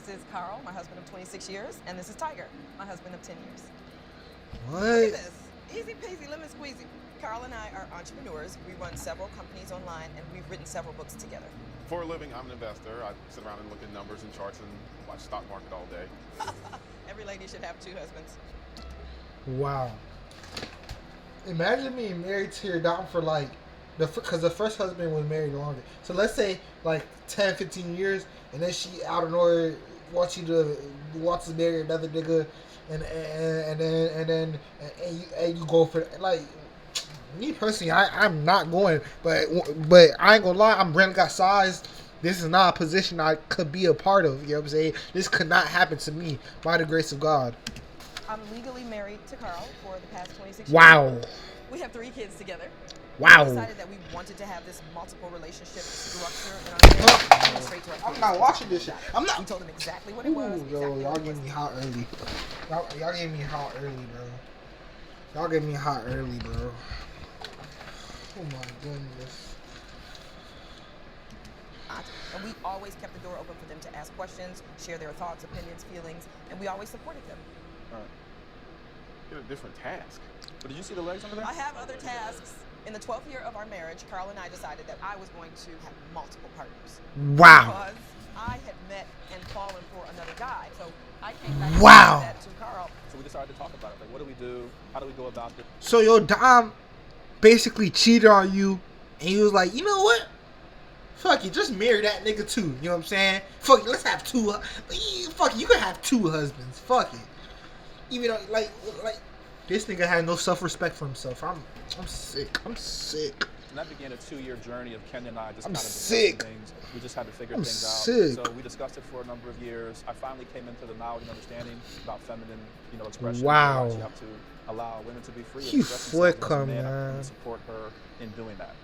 This is Carl, my husband of 26 years, and this is Tiger, my husband of 10 years. What? Look at this. Easy peasy, lemon squeezy. Carl and I are entrepreneurs. We run several companies online, and we've written several books together. For a living, I'm an investor. I sit around and look at numbers and charts and watch stock market all day. Every lady should have 2 husbands. Wow. Imagine being married to your dom for like, because the first husband was married longer. So let's say like 10, 15 years, and then she out of nowhere wants to marry another nigga, and you go for like. Me personally, I'm not going, but I ain't gonna lie, I'm really got size. This is not a position I could be a part of. You know what I'm saying? This could not happen to me by the grace of God. I'm legally married to Carl for the past 26 years. Wow. We have 3 kids together. Wow. We decided that we wanted to have this multiple relationship structure in our marriage. Straight to our I'm not watching this shit. I'm not. We told him exactly what it was. Yo, exactly y'all what it getting me was. hot early. Y'all getting me hot early, bro. Y'all getting me hot early, bro. Oh my goodness. And we always kept the door open for them to ask questions, share their thoughts, opinions, feelings, and we always supported them. All right. Get a different task. But did you see the legs under there? I have other tasks. In the 12th year of our marriage, Carl and I decided that I was going to have multiple partners. Wow. Because I had met and fallen for another guy. So I came back Wow. and said that to Carl. So we decided to talk about it. Like, what do we do? How do we go about this? So your dom basically cheated on you, and he was like, you know what? Fuck it, just marry that nigga too. You know what I'm saying? Fuck it, let's have 2. Fuck it, you can have 2 husbands. Fuck it. Even though, like this nigga had no self-respect for himself. I'm sick. I'm sick. And that began a 2-year journey of Kenya and I just I'm kind of sick. discussing things. We just had to figure I'm things sick. out. So we discussed it for a number of years. I finally came into the knowledge and understanding about feminine, expression. Wow. You have to allow women to be free. and He's express themselves as a flicking, man, man. and support her in doing that.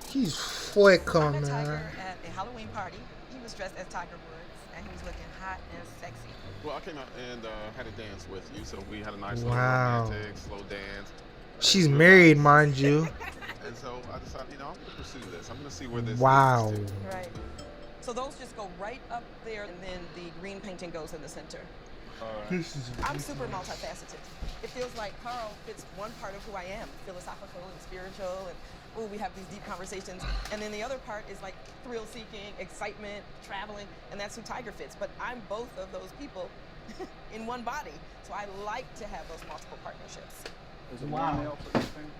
He's I flicking, met man. Tiger at a Halloween party. He was dressed as Tiger Woods, and he was looking hot and sexy. Well, I came out and had a dance with you, so we had a nice Wow. little romantic, slow dance. She's married, mind you. And so I decided, I'm going to pursue this. I'm going to see where this Wow. leads to. Right. So those just go right up there, and then the green painting goes in the center. All right. This is I'm super multifaceted. It feels like Carl fits one part of who I am, philosophical and spiritual, and we have these deep conversations. And then the other part is like thrill-seeking, excitement, traveling, and that's who Tiger fits. But I'm both of those people in one body. So I like to have those multiple partnerships. Is it Wow. one male for this thing?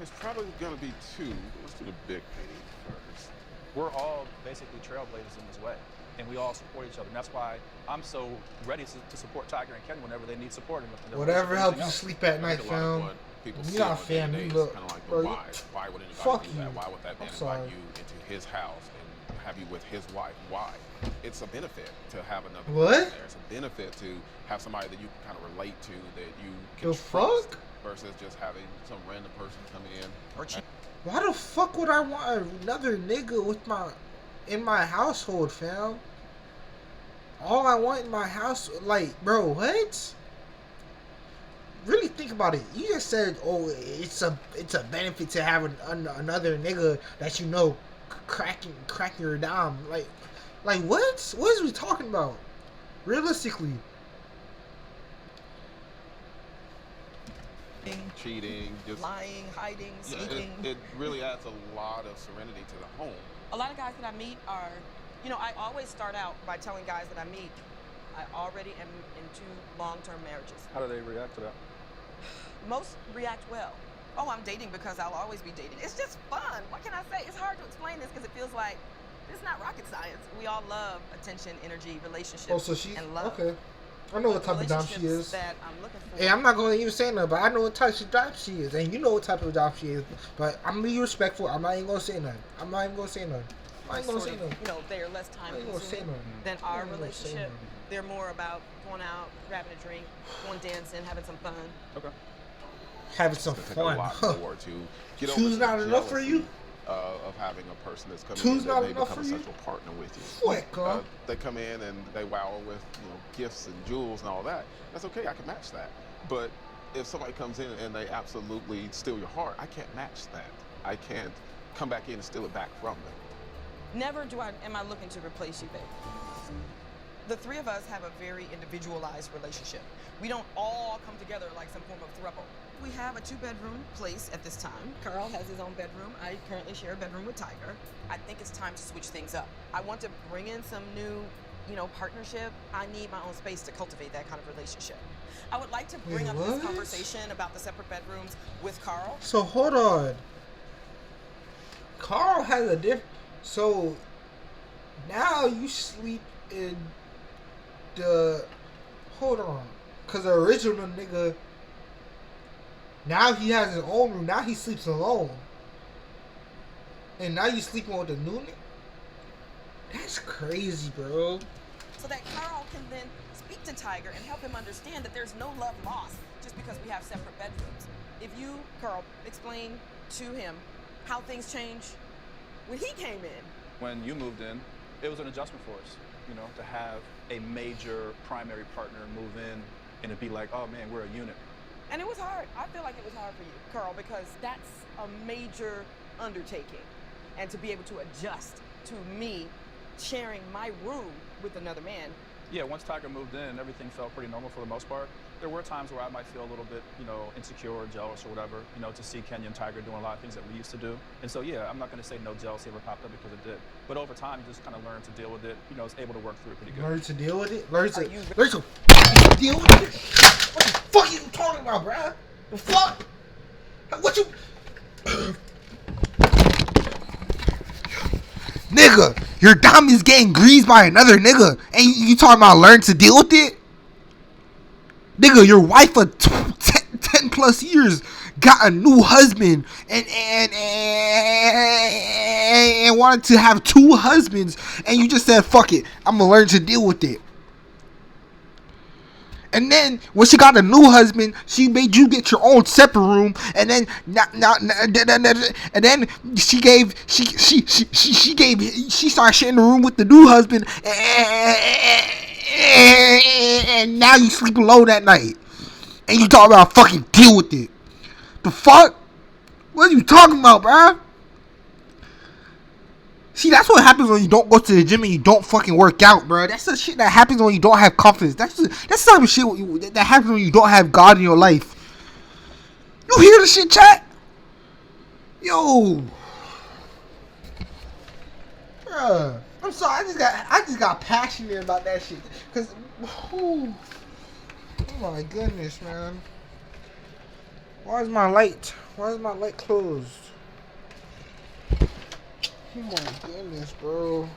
It's probably going to be 2. Let's do the big painting first. We're all basically trailblazers in this way, and we all support each other. And that's why I'm so ready to support Tiger and Kenya whenever they need support. In their whatever relationship helps and you everything sleep at I night, think a lot of fam. what people You see not on the fam, day you is look, kind of like, bro, well, you- why would anybody fuck do you. that? Why would that man I'm invite sorry. you into his house and have you with his wife? Why? It's a benefit to have another What? person there. It's a benefit to have somebody that you can kind of relate to, that you can The trust, fuck? versus just having some random person come in. Or cheap. Why the fuck would I want another nigga in my household, fam? All I want in my house, like, bro, what? Really think about it. You just said, oh, it's a benefit to have another nigga that cracking your dime. Like what? What is we talking about? Realistically, Cheating, just Lying, hiding, sneaking. it really adds a lot of serenity to the home. A lot of guys that I meet are, I always start out by telling guys that I meet, I already am in 2 long-term marriages. How do they react to that? Most react well. Oh, I'm dating because I'll always be dating. It's just fun. What can I say? It's hard to explain this because it feels like it's not rocket science. We all love attention, energy, relationships, oh, so she and love. okay. I know what type of dime she Relationships is. that I'm looking for. Hey, I'm not going to even say nothing, but I know what type of job she is, and you know what type of job she is. But I'm gonna be respectful. I'm not even gonna say nothing. I ain't gonna say nothing. They are less time I ain't gonna say consuming nothing. than I our ain't gonna say relationship. nothing. They're more about going out, grabbing a drink, going dancing, having some fun. Okay. Having some It's fun. gonna take a lot more to get over Two's the not enough for you? jealousy, of having a person that's coming Two's in not that they enough become for a you? central partner with you. What, huh? They come in and they wow with gifts and jewels and all that. That's okay. I can match that. But if somebody comes in and they absolutely steal your heart, I can't match that. I can't come back in and steal it back from them. Never am I looking to replace you, babe. the three of us have a very individualized relationship. We don't all come together like some form of throuple. We have a 2-bedroom place at this time. Carl has his own bedroom. I currently share a bedroom with Tiger. I think it's time to switch things up. I want to bring in some new, partnership. I need my own space to cultivate that kind of relationship. I would like to bring up this conversation about the separate bedrooms with Carl. So hold on. Carl has a different. So now you sleep in the. Hold on. Because the original nigga. Now he has his own room. Now he sleeps alone. And now you sleeping with the new nigga? That's crazy, bro. So that Carl can then speak to Tiger and help him understand that there's no love lost just because we have separate bedrooms. If you, Carl, explain to him how things changed when he came in. When you moved in, it was an adjustment for us, to have a major primary partner move in and it'd be like, oh man, we're a unit. And it was hard. I feel like it was hard for you, Carl, because that's a major undertaking. And to be able to adjust to me sharing my room with another man. Yeah, once Tiger moved in, everything felt pretty normal for the most part. There were times where I might feel a little bit, insecure or jealous or whatever, to see Kenya and Tiger doing a lot of things that we used to do. And so, yeah, I'm not going to say no jealousy ever popped up because it did. But over time, you just kind of learn to deal with it. Was able to work through it pretty good. Learn to deal with it? Learn to deal with it? What the fuck are you talking about, bruh? The fuck? What you... Nigga, your diamond's getting greased by another nigga. And you talking about learn to deal with it? Nigga, your wife of 10 plus years got a new husband and wanted to have 2 husbands. And you just said, fuck it, I'm going to learn to deal with it. And then when she got a new husband, she made you get your own separate room. And then she started sharing the room with the new husband. And now you sleep alone at night. And you talk about fucking deal with it. The fuck? What are you talking about, bruh? See, that's what happens when you don't go to the gym and you don't fucking work out, bro. That's the shit that happens when you don't have confidence. That's the type of shit that happens when you don't have God in your life. You hear the shit, chat? Yo. Bruh. I'm sorry, I just got passionate about that shit. Cause, oh my goodness, man. Why is my light closed? Oh my goodness, bro.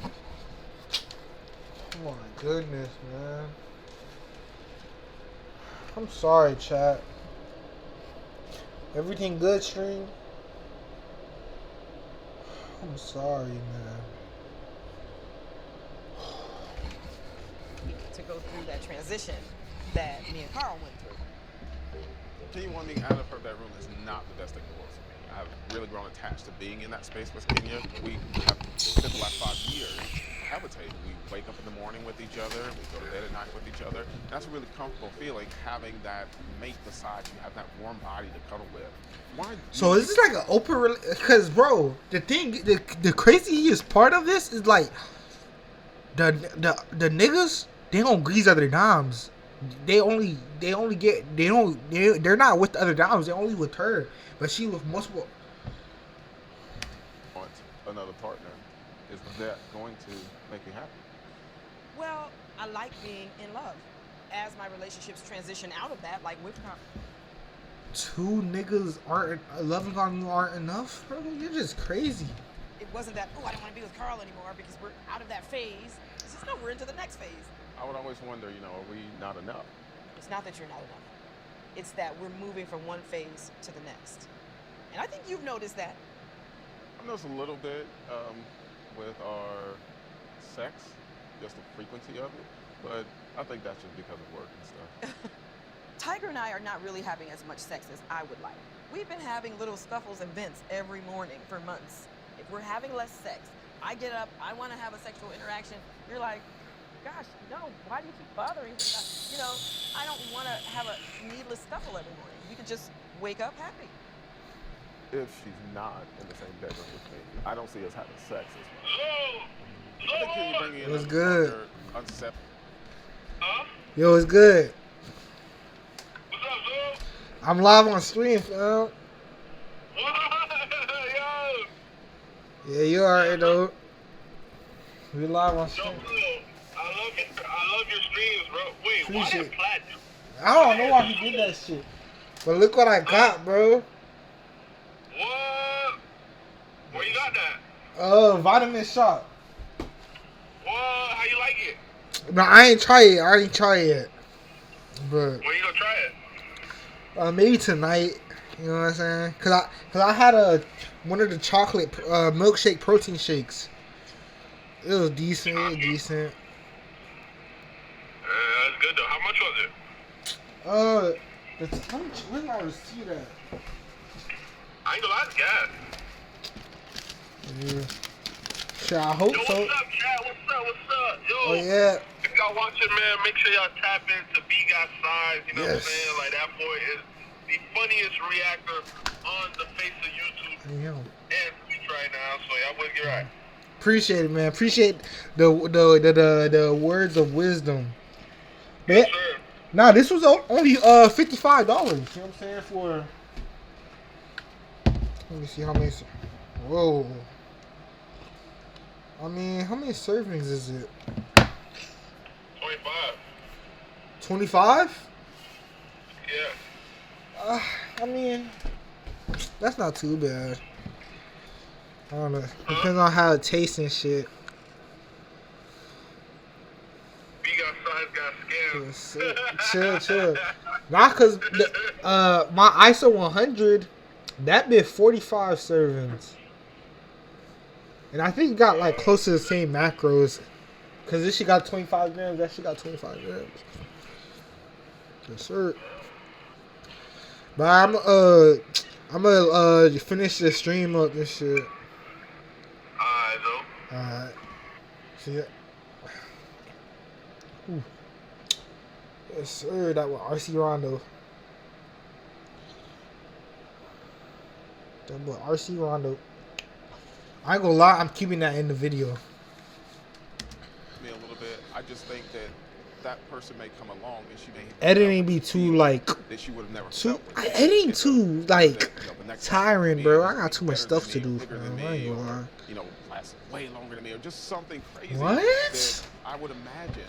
Oh my goodness, man. I'm sorry, chat. Everything good, stream? I'm sorry, man. To go through that transition that me and Carl went through. Kenya wanting out of her bedroom is not the best thing in the world for me. I've really grown attached to being in that space with Kenya. We have spent the last 5 years habitating. We wake up in the morning with each other. We go to bed at night with each other. And that's a really comfortable feeling, having that mate beside you, have that warm body to cuddle with. So is this like an open? Because bro, the craziest part of this is like the niggas, they don't grease other doms. They're not with the other doms. They're only with her. But she with multiple. Want another partner? Is that going to make you happy? Well, I like being in love. As my relationships transition out of that, like with Carl. 2 niggas aren't loving on you aren't enough, bro. You're just crazy. It wasn't that, I don't want to be with Carl anymore because we're out of that phase. It's just, no, we're into the next phase. I would always wonder, are we not enough? It's not that you're not enough. It's that we're moving from one phase to the next. And I think you've noticed that. I've noticed a little bit with our sex, just the frequency of it. But I think that's just because of work and stuff. Tiger and I are not really having as much sex as I would like. We've been having little scuffles and vents every morning for months. If we're having less sex, I get up, I want to have a sexual interaction. You're like, gosh, no, why do you keep bothering me? I don't want to have a needless scuffle every morning. We could just wake up happy. If she's not in the same bedroom with me, I don't see us having sex as well. I think you bringing in It was good. unsettled. Huh? Yo, it's good. What's up, Zoom? I'm live on stream, fam. Yo! Yeah, you alright though. We live on Yo, stream. bro. I love your streams, bro. Wait, why Appreciate that platinum? I don't know why he did that shit. But look what I got, bro. What? Where you got that? Vitamin shot. What? How you like it? No, I ain't try it. I ain't try it yet. But When you gonna try it? maybe tonight. You know what I'm saying? Cause I had one of the chocolate milkshake protein shakes. It was decent. It was decent. That's good though. How much was it? Where's my receipt at? I ain't gonna lie, it's gas. Yeah. Shit, I hope Yo, what's so. up, Chad? What's up? Yo. Oh yeah. If y'all watching, man, make sure y'all tap into B Got Size. You know what I'm Yes. saying? Like, that boy is the funniest reactor on the face of YouTube Yeah. and Twitch right now. So y'all boys get right. Appreciate it, man. Appreciate the words of wisdom. Man, Yes, sir. nah, this was only $55. You know what I'm saying? For let me see how many. Whoa. I mean, how many servings is it? 25. 25? Yeah. I mean, that's not too bad. I don't know. Depends on how it tastes and shit. B Got Size got scammed. Chill. Not cause my ISO 100, that bit 45 servings, and I think it got like close to the same macros. Cause this shit got 25 grams, that shit got 25 grams. Yes, sir. But I'm gonna finish the stream up and shit. Alright, though. Alright. See ya. Ooh. Yes, sir. That was RC Rondo. That boy RC Rondo. I ain't gonna lie, I'm keeping that in the video. Me a little bit. I just think that person may come along and she may Editing be too like that she would have never too. felt with. Editing too like The next tiring, person bro. is I got too much better stuff than to me, do. bigger Fam. than I ain't me, gonna lie. or, you know, lasts way longer than me, or just something crazy What? that I would imagine.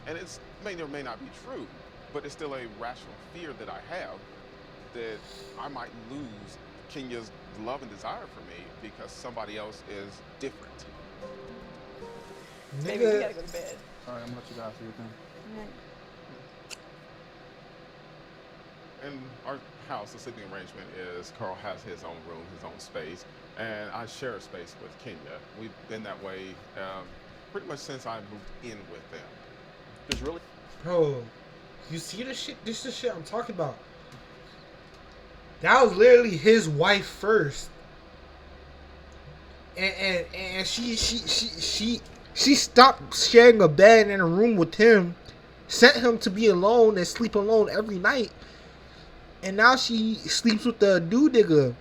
And it's may or may not be true, but it's still a rational fear that I have that I might lose Kenya's love and desire for me because somebody else is different. Baby, we Nigga, gotta go to bed. All right, I'm gonna let you guys do your thing. In our house, the sleeping arrangement is Carl has his own room, his own space, and I share a space with Kenya. We've been that way pretty much since I moved in with them. There's really bro, you see the shit? This is the shit I'm talking about. That was literally his wife first, and she stopped sharing a bed and a room with him, sent him to be alone and sleep alone every night, and now she sleeps with the dude nigga.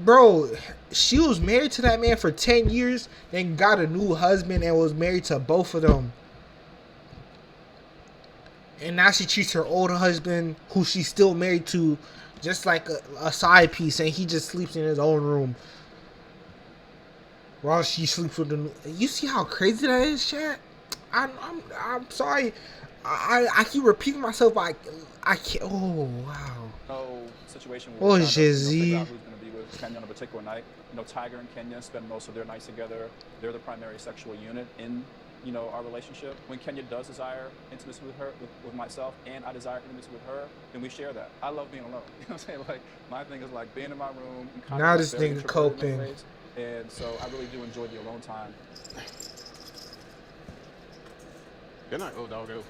Bro, she was married to that man for 10 years, then got a new husband and was married to both of them. And now she treats her old husband, who she's still married to, just like a side piece, and he just sleeps in his own room while she sleeps with the new. You see how crazy that is, chat? I'm sorry. I keep repeating myself. I can't. Oh wow. no situation Oh, where we're trying to, Jay-Z. figure out who's going to be with Kenya on a particular night. You know, Tiger and Kenya spend most of their nights together. They're the primary sexual unit in, you know, our relationship. When Kenya does desire intimacy with her, with myself, and I desire intimacy with her, then we share that. I love being alone. You know what I'm saying? Like, my thing is like being in my room. And kind Now of this very nigga introverted in many coping. ways. And so I really do enjoy the alone time. Good night, little doggo.